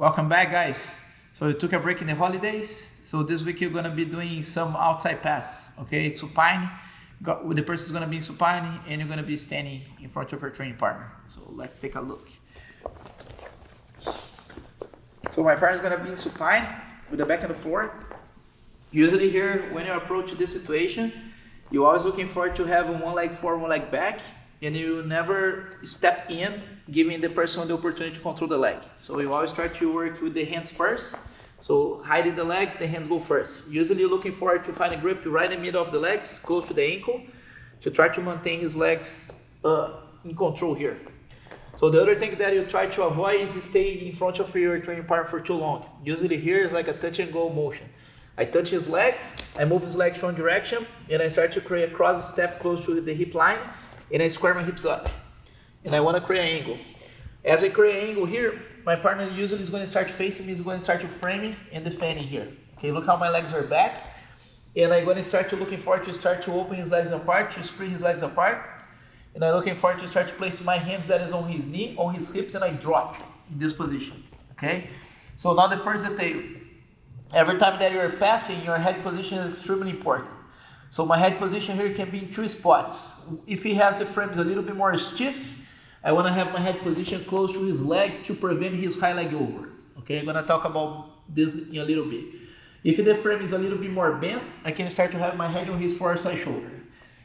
Welcome back, guys. So we took a break in the holidays. So this week you're gonna be doing some outside passes, okay? Supine, the person's gonna be in supine and you're gonna be standing in front of your training partner. So let's take a look. So my partner's gonna be in supine with the back on the floor. Usually here, when you approach this situation, you're always looking for to have one leg forward, one leg back, and you never step in, giving the person the opportunity to control the leg. So you always try to work with the hands first. So hiding the legs, the hands go first. Usually you're looking for to find a grip right in the middle of the legs, close to the ankle, to try to maintain his legs in control here. So the other thing that you try to avoid is stay in front of your training partner for too long. Usually here is like a touch and go motion. I touch his legs, I move his legs one direction, and I start to create a cross step close to the hip line, and I square my hips up. And I want to create an angle. As I create an angle here, my partner usually is going to start facing me, is going to start to frame me and defending here. Okay, look how my legs are back. And I'm going to start to looking forward to start to open his legs apart, to spring his legs apart. And I'm looking forward to start to place my hands that is on his knee, on his hips, and I drop in this position. Okay? So now the first detail. Every time that you're passing, your head position is extremely important. So my head position here can be in two spots. If he has the frames a little bit more stiff, I want to have my head position close to his leg to prevent his high leg over. Okay, I'm going to talk about this in a little bit. If the frame is a little bit more bent, I can start to have my head on his far side shoulder.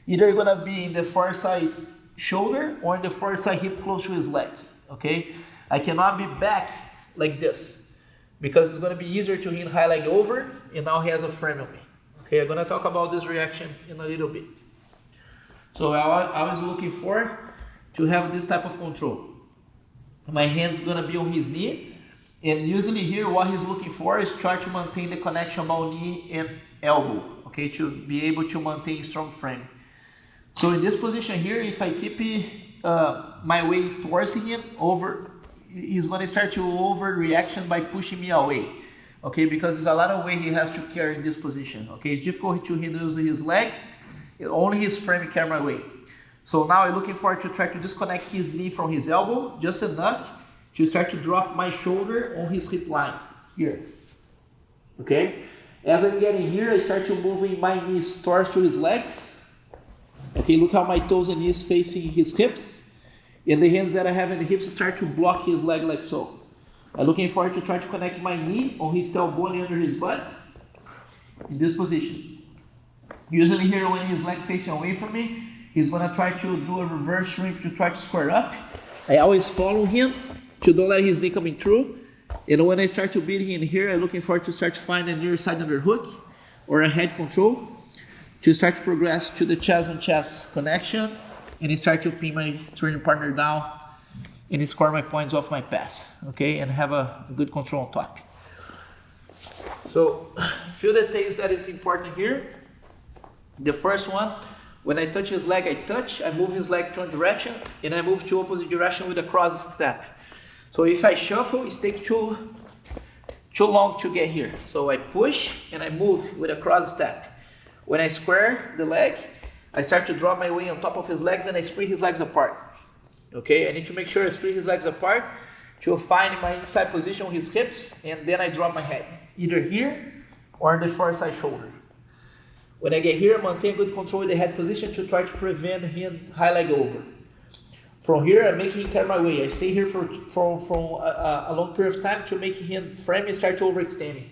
Either you're going to be in the far side shoulder or in the far side hip close to his leg. Okay, I cannot be back like this, because it's going to be easier to hit high leg over, and now he has a frame on me. Okay, I'm going to talk about this reaction in a little bit. So I was looking for to have this type of control. My hand's going to be on his knee, and usually here what he's looking for is try to maintain the connection about knee and elbow, okay, to be able to maintain strong frame. So in this position here, if I keep my weight towards him over, he's going to start to overreaction by pushing me away, okay, because there's a lot of weight he has to carry in this position. Okay, it's difficult to use his legs, only his frame carry my weight. So now I'm looking forward to try to disconnect his knee from his elbow just enough to start to drop my shoulder on his hip line here. Okay, as I'm getting here, I start to moving my knees towards to his legs. Okay, look how my toes and knees facing his hips. And the hands that I have in the hips start to block his leg like so. I'm looking forward to try to connect my knee on his tailbone under his butt in this position. Usually here when his leg facing away from me, he's going to try to do a reverse shrimp to try to square up. I always follow him to don't let his knee coming through. And when I start to beat him here, I'm looking forward to start to find a near side underhook or a head control to start to progress to the chest on chest connection. And start to pin my training partner down and score my points off my pass, okay, and have a good control on top. So, few details that is important here. The first one, when I touch his leg, I move his leg to one direction, and I move to opposite direction with a cross step. So if I shuffle, it takes too long to get here. So I push and I move with a cross step. When I square the leg, I start to drop my weight on top of his legs and I spring his legs apart. Okay, I need to make sure I spring his legs apart to find my inside position on his hips, and then I drop my head, either here or on the far side shoulder. When I get here, I maintain good control in the head position to try to prevent him high leg over. From here, I'm making him carry my weight. I stay here for a long period of time to make him frame and start to overextending.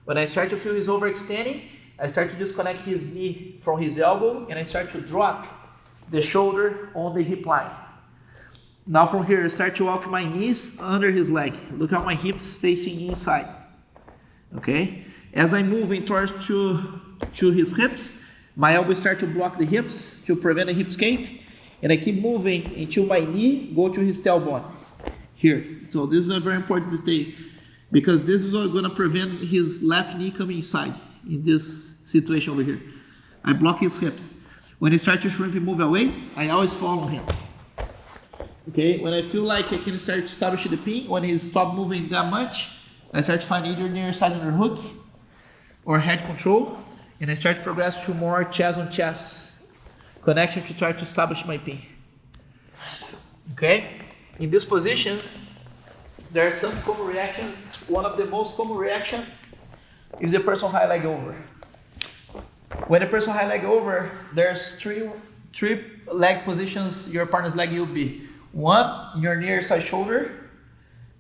When I start to feel he's overextending, I start to disconnect his knee from his elbow and I start to drop the shoulder on the hip line. Now from here, I start to walk my knees under his leg. Look how my hips facing inside. Okay? As I'm moving towards to his hips, my elbows start to block the hips to prevent a hip escape. And I keep moving until my knee go to his tailbone. Here. So this is a very important detail, because this is going to prevent his left knee coming inside. In this situation over here, I block his hips. When he starts to shrink and move away, I always follow him. Okay, when I feel like I can start to establish the pin, when he stops moving that much, I start to find either near side underhook or head control, and I start to progress to more chest on chest connection to try to establish my pin. Okay, in this position, there are some common reactions one of the most common reaction is the person high leg over. When the person high leg over, there's three leg positions your partner's leg will be. One in your near side shoulder,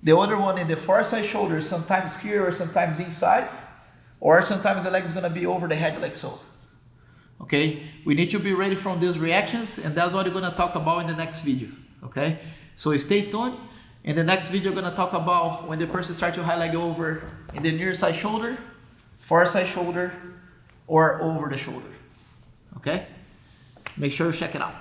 the other one in the far side shoulder, sometimes here or sometimes inside, or sometimes the leg is gonna be over the head like so. Okay, we need to be ready from these reactions, and that's what we're gonna talk about in the next video. Okay, so stay tuned. In the next video, we're gonna talk about when the person starts to high leg over in the near side shoulder, far side shoulder, or over the shoulder. Okay, make sure you check it out.